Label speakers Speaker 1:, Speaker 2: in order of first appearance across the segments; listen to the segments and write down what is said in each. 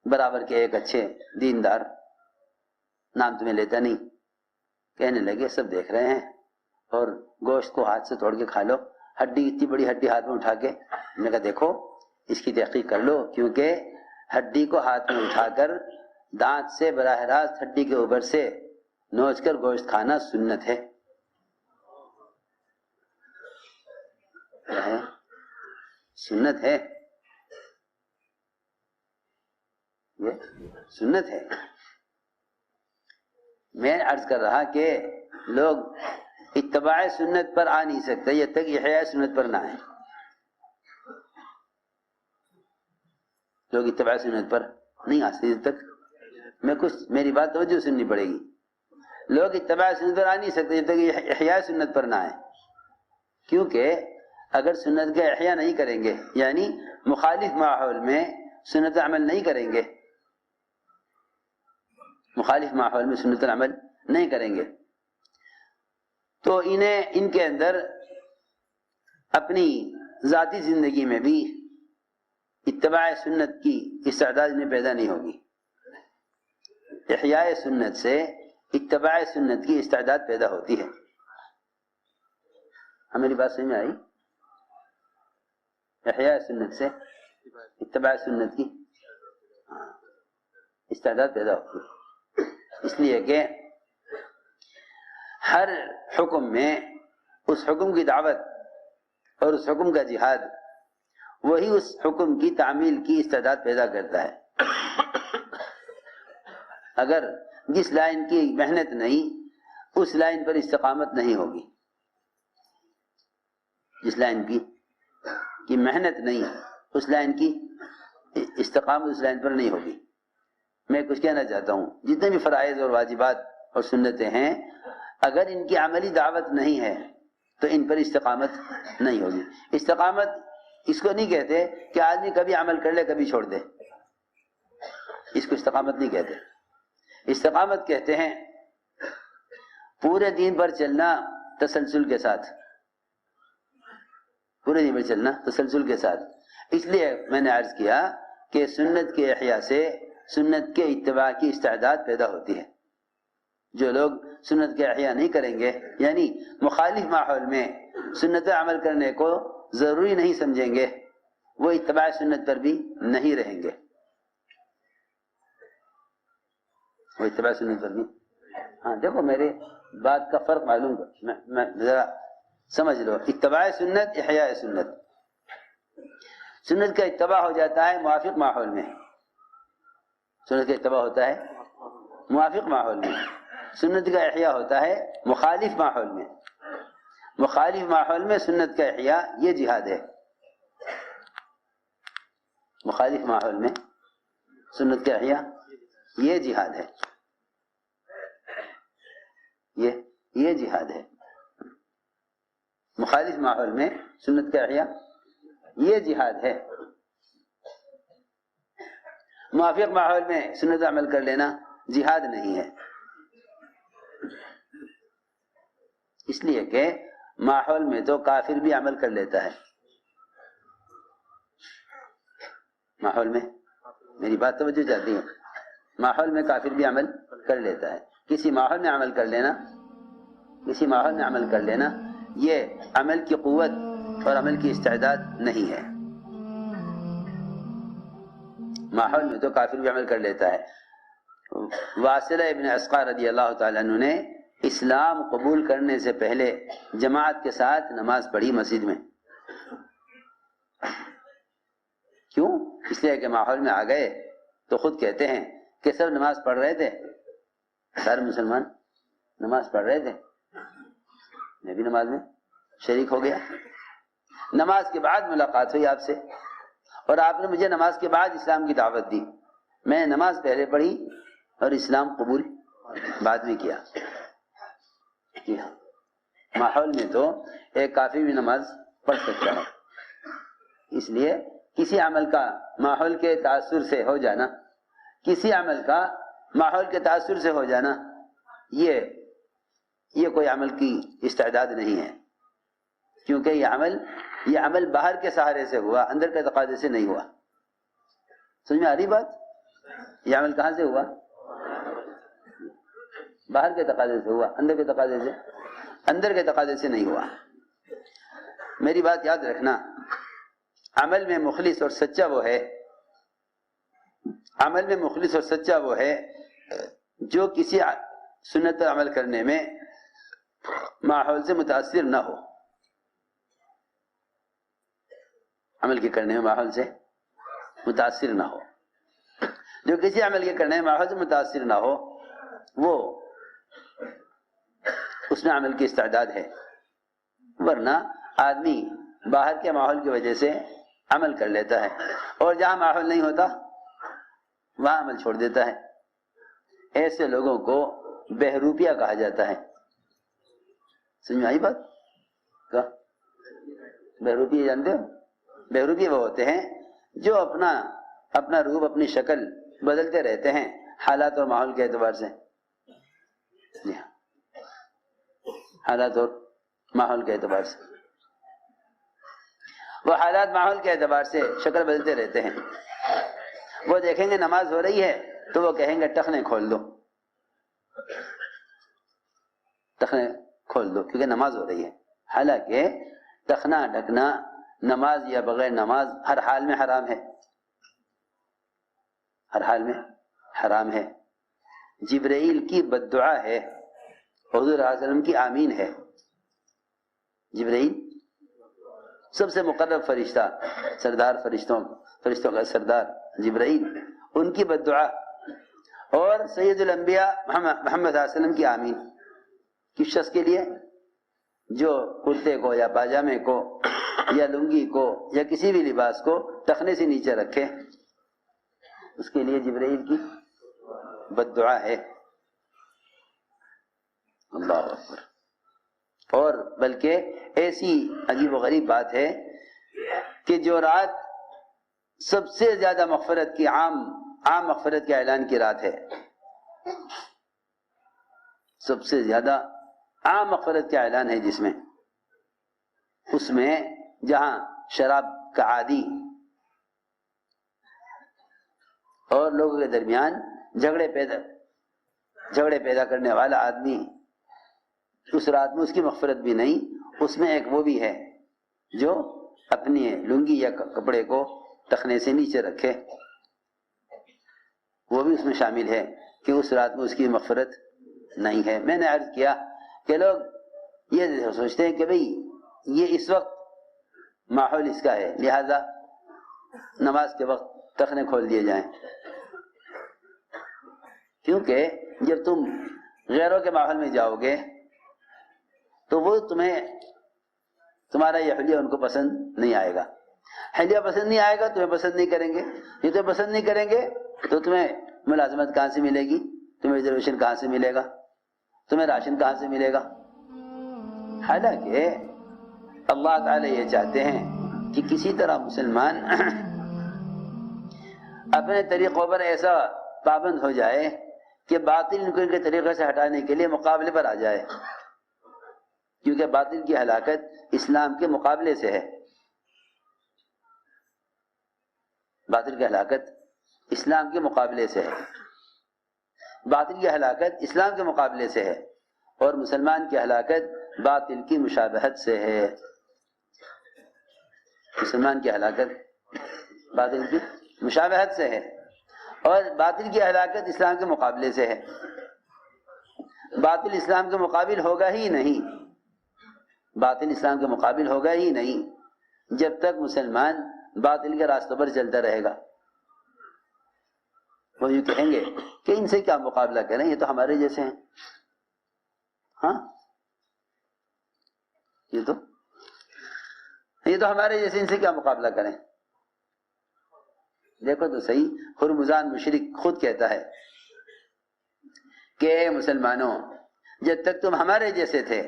Speaker 1: برابر کے ایک اچھے دیندار، نام تمہیں لیتا نہیں، کہنے لگے سب دیکھ رہے ہیں اور گوشت کو ہاتھ سے توڑ کے کھا لو، ہڈی اتنی بڑی ہڈی ہاتھ میں اٹھا کے، میں نے کہا دیکھو اس کی تحقیق کر لو، کیونکہ ہڈی کو ہاتھ میں اٹھا کر دانت سے براہ راست ہڈی کے اوپر سے نوچ کر گوشت کھانا سنت ہے۔ سنت ہے، یہ سنت ہے۔ میں عرض کر رہا کہ لوگ اتباع سنت پر آ نہیں سکتے جب تک احیاء سنت پر نہ آئے۔ لوگ اتباع سنت پر نہیں آ سکتے جب تک، میں کچھ میری بات توجہ سننی پڑے گی، لوگ اتباع سنت پر آ نہیں سکتے جب تک احیاء سنت پر نہ آئے، کیونکہ اگر سنت کا احیاء نہیں کریں گے، یعنی مخالف ماحول میں سنت عمل نہیں کریں گے، مخالف ماحول میں سنت عمل نہیں کریں گے، تو ان کے اندر اپنی ذاتی زندگی میں بھی اتباع سنت کی استعداد انہیں پیدا نہیں ہوگی۔ احیاء سنت سے اتباع سنت کی استعداد پیدا ہوتی ہے۔ ہماری بات سمجھ میں آئی؟ احیاء سنت سے اتباع سنت کی استعداد پیدا ہوتی ہے، اس لیے کہ ہر حکم میں اس حکم کی دعوت اور اس حکم کا جہاد وہی اس حکم کی تعمیل کی استعداد پیدا کرتا ہے۔ اگر جس لائن کی محنت نہیں اس لائن پر استقامت نہیں ہوگی، جس لائن کی محنت نہیں اس لائن کی استقامت اس لائن پر نہیں ہوگی۔ میں کچھ کہنا چاہتا ہوں، جتنے بھی فرائض اور واجبات اور سنتیں ہیں، اگر ان کی عملی دعوت نہیں ہے تو ان پر استقامت نہیں ہوگی۔ استقامت اس کو نہیں کہتے کہ آدمی کبھی عمل کر لے کبھی چھوڑ دے، اس کو استقامت نہیں کہتے۔ استقامت کہتے ہیں پورے دین پر چلنا تسلسل کے ساتھ، پورے دین پر چلنا تسلسل کے ساتھ۔ اس لیے میں نے عرض کیا کہ سنت کے احیاء سے سنت کے اتباع کی استعداد پیدا ہوتی ہے۔ جو لوگ سنت کے احیاء نہیں کریں گے، یعنی مخالف ماحول میں سنت عمل کرنے کو ضروری نہیں سمجھیں گے، وہ اتباع سنت پر بھی نہیں رہیں گے، وہ اتباع سنت پر بھی۔ ہاں دیکھو میرے بات کا فرق معلوم میں ذرا سمجھ لو، اتباع سنت احیاء سنت۔ سنت کا اتباع ہو جاتا ہے موافق ماحول میں، سنت کا اتباع ہوتا ہے موافق ماحول میں، سنت کا احیاء ہوتا ہے مخالف ماحول میں۔ مخالف ماحول میں سنت کا احیاء یہ جہاد ہے، مخالف ماحول میں سنت کا احیاء یہ جہاد ہے، یہ جہاد ہے۔ مخالف ماحول میں سنت کا احیاء یہ جہاد ہے۔ موافق ماحول میں سنت عمل کر لینا جہاد نہیں ہے، اس لیے کہ ماحول میں تو کافر بھی عمل کر لیتا ہے۔ ماحول میں، میری بات توجہ چاہتی ہے، ماحول میں کافر بھی عمل کر لیتا ہے۔ کسی ماحول میں عمل کر لینا، کسی ماحول میں عمل کر لینا یہ عمل کی قوت اور عمل کی استعداد نہیں ہے۔ ماحول میں تو کافر بھی عمل کر لیتا ہے۔ واصلہ ابن اسقع رضی اللہ تعالیٰ عنہ نے اسلام قبول کرنے سے پہلے جماعت کے ساتھ نماز پڑھی مسجد میں۔ کیوں؟ اس لیے کہ ماحول میں آ گئے تو خود کہتے ہیں کہ سب نماز پڑھ رہے تھے، سارے مسلمان نماز پڑھ رہے تھے، میں بھی نماز میں شریک ہو گیا۔ نماز کے بعد ملاقات ہوئی آپ سے، اور آپ نے مجھے نماز کے بعد اسلام کی دعوت دی، میں نماز پہلے پڑھی اور اسلام قبول بعد میں کیا۔ جی ہاں، ماحول میں تو ایک کافی بھی نماز پڑھ سکتا ہے۔ اس لیے کسی عمل کا ماحول کے تاثر سے ہو جانا، کسی عمل کا ماحول کے تاثر سے ہو جانا، یہ کوئی عمل کی استعداد نہیں ہے، کیونکہ یہ عمل باہر کے سہارے سے ہوا، اندر کے تقاضے سے نہیں ہوا۔ سمجھ میں آ رہی بات؟ یہ عمل کہاں سے ہوا؟ باہر کے تقاضے سے ہوا، اندر کے تقاضے سے، اندر کے تقاضے سے نہیں ہوا۔ میری بات یاد رکھنا، عمل میں مخلص اور سچا وہ ہے، عمل میں مخلص اور سچا وہ ہے جو کسی سنت پر عمل کرنے میں ماحول سے متاثر نہ ہو، عمل کے کرنے میں ماحول سے متاثر نہ ہو۔ جو کسی عمل کے کرنے میں ماحول سے متاثر نہ ہو وہ اس میں عمل کی استعداد ہے، ورنہ آدمی باہر کے ماحول کی وجہ سے عمل کر لیتا ہے اور جہاں ماحول نہیں ہوتا وہاں عمل چھوڑ دیتا ہے۔ ایسے لوگوں کو بہروپیہ کہا جاتا ہے۔ سمجھ میں آئی بات؟ کیا بہروپیہ جانتے ہو؟ بہروپیہ وہ ہوتے ہیں جو اپنا روپ، اپنی شکل بدلتے رہتے ہیں حالات اور ماحول کے اعتبار سے۔ جی ہاں، حالات اور ماحول کے اعتبار سے وہ حالات ماحول کے اعتبار سے شکل بدلتے رہتے ہیں۔ وہ دیکھیں گے نماز ہو رہی ہے تو وہ کہیں گے ٹخنے کھول دو، ٹخنے کھول دو، کیونکہ نماز ہو رہی ہے۔ حالانکہ ٹخنا ڈھکنا نماز یا بغیر نماز ہر حال میں حرام ہے، ہر حال میں حرام ہے۔ جبرائیل کی بددعا ہے، حضور صلی اللہ علیہ وسلم کی آمین ہے۔ جبرائیل سب سے مقرب فرشتہ، سردار فرشتوں کا سردار جبرائیل، ان کی بددعا، اور سید الانبیاء محمد صلی اللہ علیہ وسلم کی آمین کس شخص کے لیے؟ جو کرتے کو یا پاجامے کو یا لنگی کو یا کسی بھی لباس کو ٹخنے سے نیچے رکھے، اس کے لیے جبرائیل کی بددعا ہے۔ اللہ اکبر۔ اور بلکہ ایسی عجیب و غریب بات ہے کہ جو رات سب سے زیادہ مغفرت کی عام مغفرت کے اعلان کی رات ہے، سب سے زیادہ عام مغفرت کا اعلان ہے جس میں، اس میں جہاں شراب کا عادی اور لوگوں کے درمیان جھگڑے پیدا کرنے والا آدمی، اس رات میں اس کی مغفرت بھی نہیں، اس میں ایک وہ بھی ہے جو اپنی لنگی یا کپڑے کو ٹخنے سے نیچے رکھے، وہ بھی اس میں شامل ہے کہ اس رات میں اس کی مغفرت نہیں ہے۔ میں نے عرض کیا کہ لوگ یہ سوچتے ہیں کہ بھئی یہ اس وقت ماحول اس کا ہے لہذا نماز کے وقت ٹخنے کھول دیے جائیں، کیونکہ جب تم غیروں کے ماحول میں جاؤ گے تو وہ تمہارا یہ حلیہ ان کو پسند نہیں آئے گا، حلیہ پسند نہیں آئے گا، تمہیں پسند نہیں کریں گے، یہ تمہیں پسند نہیں کریں گے تو تمہیں ملازمت کہاں سے ملے گی، تمہیں ریزرویشن کہاں سے ملے گا، تمہیں راشن کہاں سے ملے گا۔ حالانکہ اللہ تعالی یہ چاہتے ہیں کہ کسی طرح مسلمان اپنے طریقوں پر ایسا پابند ہو جائے کہ باطل ان کے طریقے سے ہٹانے کے لیے مقابلے پر آ جائے، کیونکہ باطل کی ہلاکت اسلام کے مقابلے سے ہے، باطل کی ہلاکت اسلام کے مقابلے سے ہے، باطل کی ہلاکت اسلام کے مقابلے سے ہے، اور مسلمان کی ہلاکت باطل کی مشابہت سے ہے۔ مسلمان کی ہلاکت باطل کی مشابہت سے ہے، اور باطل کی ہلاکت اسلام کے مقابلے سے ہے۔ باطل اسلام کے مقابل ہوگا ہی نہیں، باطل اسلام کے مقابل ہوگا ہی نہیں جب تک مسلمان باطل کے راستوں پر چلتا رہے گا۔ وہ یہ کہیں گے کہ ان سے کیا مقابلہ کریں، یہ تو ہمارے جیسے ہیں، ہاں یہ تو ہمارے جیسے، ان سے کیا مقابلہ کریں۔ دیکھو تو صحیح، ہرمزان مشرک خود کہتا ہے کہ اے مسلمانوں، جب تک تم ہمارے جیسے تھے،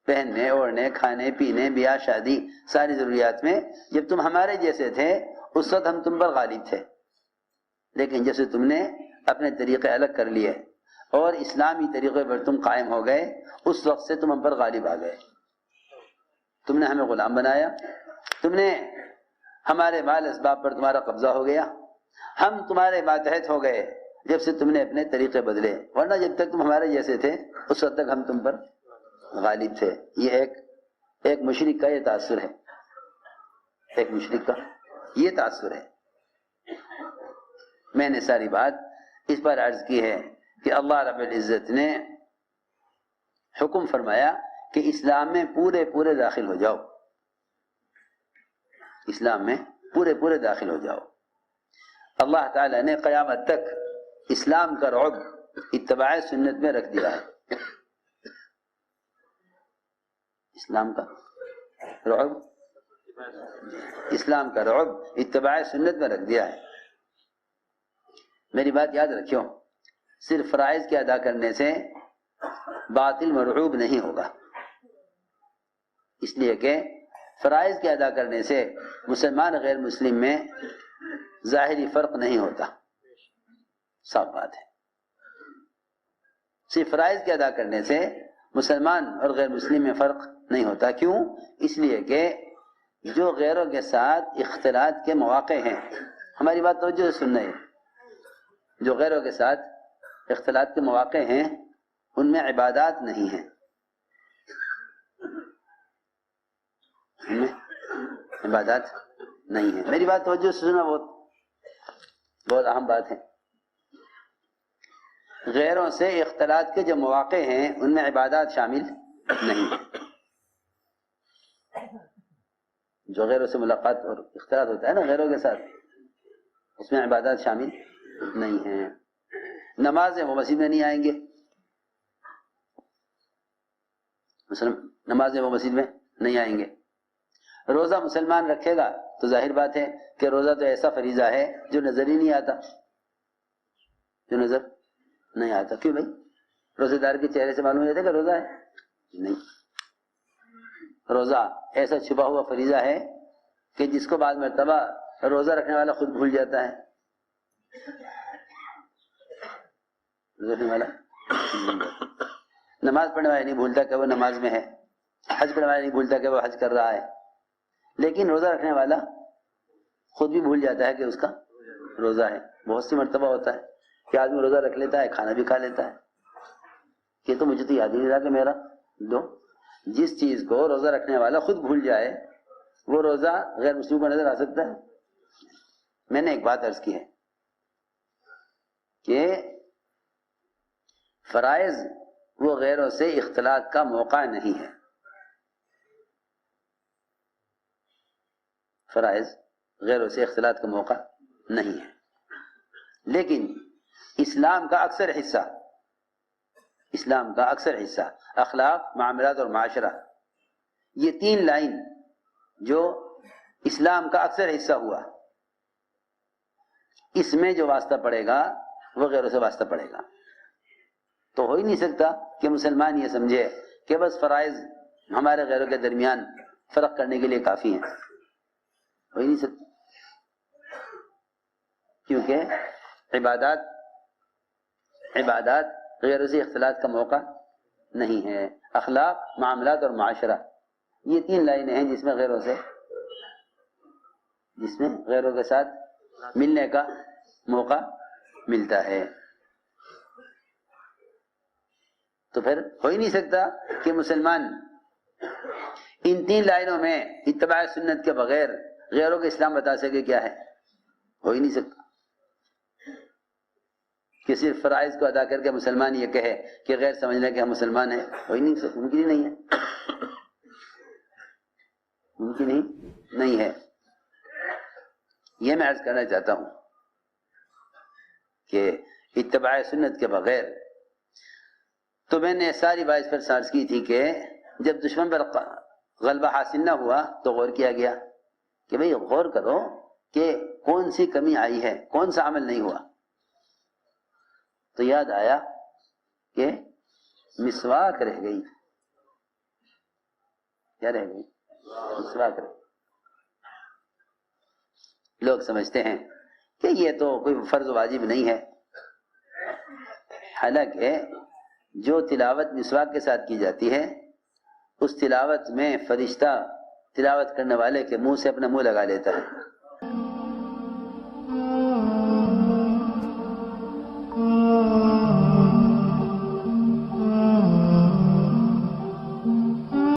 Speaker 1: پہننے اوڑھنے کھانے پینے بیاہ شادی ساری ضروریات میں جب تم ہمارے جیسے تھے اس وقت ہم تم پر غالب تھے، لیکن جیسے تم نے اپنے طریقے الگ کر لیے اور اسلامی طریقے پر تم قائم ہو گئے، اس وقت سے تم ہم پر غالب آ گئے، تم نے ہمیں غلام بنایا، تم نے ہمارے مال اسباب پر تمہارا قبضہ ہو گیا، ہم تمہارے ماتحت ہو گئے جب سے تم نے اپنے طریقے بدلے، ورنہ جب تک تم ہمارے جیسے تھے اس وقت تک ہم تم پر غالب تھے۔ یہ ایک مشرک کا یہ تاثر ہے، ایک مشرک کا یہ تاثر ہے۔ میں نے ساری بات اس پر عرض کی ہے کہ اللہ رب العزت نے حکم فرمایا کہ اسلام میں پورے داخل ہو جاؤ، اسلام میں پورے داخل ہو جاؤ۔ اللہ تعالیٰ نے قیامت تک اسلام کا رعب اتباع سنت میں رکھ دیا ہے، اسلام کا رعب، اسلام کا رعب اتباع سنت میں رکھ دیا ہے۔ میری بات یاد رکھیو، صرف فرائض کے ادا کرنے سے باطل مرعوب نہیں ہوگا، اس لیے کہ فرائض کے ادا کرنے سے مسلمان غیر مسلم میں ظاہری فرق نہیں ہوتا، صاف بات ہے۔ صرف فرائض کے ادا کرنے سے مسلمان اور غیر مسلم میں فرق نہیں ہوتا، کیوں؟ اس لیے کہ جو غیروں کے ساتھ اختلاط کے مواقع ہیں، ہماری بات توجہ سے سننا ہے، جو غیروں کے ساتھ اختلاط کے مواقع ہیں ان میں عبادات نہیں ہیں، ان میں عبادات نہیں ہیں۔ میری بات توجہ سے سننا، بہت اہم بات ہے۔ غیروں سے اختلاط کے جو مواقع ہیں ان میں عبادات شامل نہیں ہیں، جو غیروں سے ملاقات اور اختلاط ہوتا ہے نا غیروں کے ساتھ، اس میں عبادات شامل نہیں ہیں۔ نماز وہ مسجد میں نہیں آئیں گے، نماز وہ مسجد میں نہیں آئیں گے۔ روزہ مسلمان رکھے گا تو ظاہر بات ہے کہ روزہ تو ایسا فریضہ ہے جو نظر ہی نہیں آتا، جو نظر نہیں آتا۔ کیوں بھائی؟ روزے دار کے چہرے سے معلوم ہو جاتا ہے کہ روزہ ہے؟ نہیں، روزہ ایسا چھپا ہوا فریضہ ہے کہ جس کو بعض مرتبہ روزہ رکھنے والا خود بھول جاتا ہے، روزہ رکھنے والا نماز پڑھنے والا نہیں بھولتا کہ وہ نماز میں ہے، حج کرنے والا نہیں بھولتا کہ وہ حج کر رہا ہے، لیکن روزہ رکھنے والا خود بھی بھول جاتا ہے کہ اس کا روزہ ہے۔ بہت سی مرتبہ ہوتا ہے کہ آدمی روزہ رکھ لیتا ہے، کھانا بھی کھا لیتا ہے، کہ تو مجھے تو یاد ہی نہیں رہا کہ میرا دو۔ جس چیز کو روزہ رکھنے والا خود بھول جائے وہ روزہ غیر مسلم کو نظر آ سکتا ہے؟ میں نے ایک بات عرض کی ہے کہ فرائض وہ غیروں سے اختلاط کا موقع نہیں ہے، فرائض غیروں سے اختلاط کا موقع نہیں ہے، لیکن اسلام کا اکثر حصہ، اسلام کا اکثر حصہ اخلاق، معاملات اور معاشرہ، یہ تین لائن جو اسلام کا اکثر حصہ ہوا، اس میں جو واسطہ پڑے گا وہ غیروں سے واسطہ پڑے گا۔ تو ہو ہی نہیں سکتا کہ مسلمان یہ سمجھے کہ بس فرائض ہمارے غیروں کے درمیان فرق کرنے کے لیے کافی ہیں، ہو ہی نہیں سکتا، کیونکہ عبادات غیروں سے اختلاط کا موقع نہیں ہے۔ اخلاق، معاملات اور معاشرہ، یہ تین لائنیں ہیں جس میں غیروں کے ساتھ ملنے کا موقع ملتا ہے۔ تو پھر ہو ہی نہیں سکتا کہ مسلمان ان تین لائنوں میں اتباع سنت کے بغیر غیروں کا اسلام بتا سکے، کیا ہے؟ ہو ہی نہیں سکتا کہ صرف فرائض کو ادا کر کے مسلمان یہ کہے کہ غیر سمجھ لیں کہ ہم مسلمان ہیں، ہو ہی نہیں سکتا، ممکن ہی نہیں ہے، ممکن ہی نہیں ہے۔ یہ میں عرض کرنا چاہتا ہوں کہ اتباع سنت کے بغیر، تو میں نے ساری بات پر سارس کی تھی کہ جب دشمن پر غلبہ حاصل نہ ہوا تو غور کیا گیا کہ بھئی غور کرو کہ کون سی کمی آئی ہے، کون سا عمل نہیں ہوا، تو یاد آیا کہ مسواک رہ گئی، کیا رہ گئی؟ مسواک رہ گئی۔ لوگ سمجھتے ہیں کہ یہ تو کوئی فرض واجب نہیں ہے، حالانکہ جو تلاوت مسواک کے ساتھ کی جاتی ہے اس تلاوت میں فرشتہ تلاوت کرنے والے کے منہ سے اپنا منہ لگا لیتا ہے،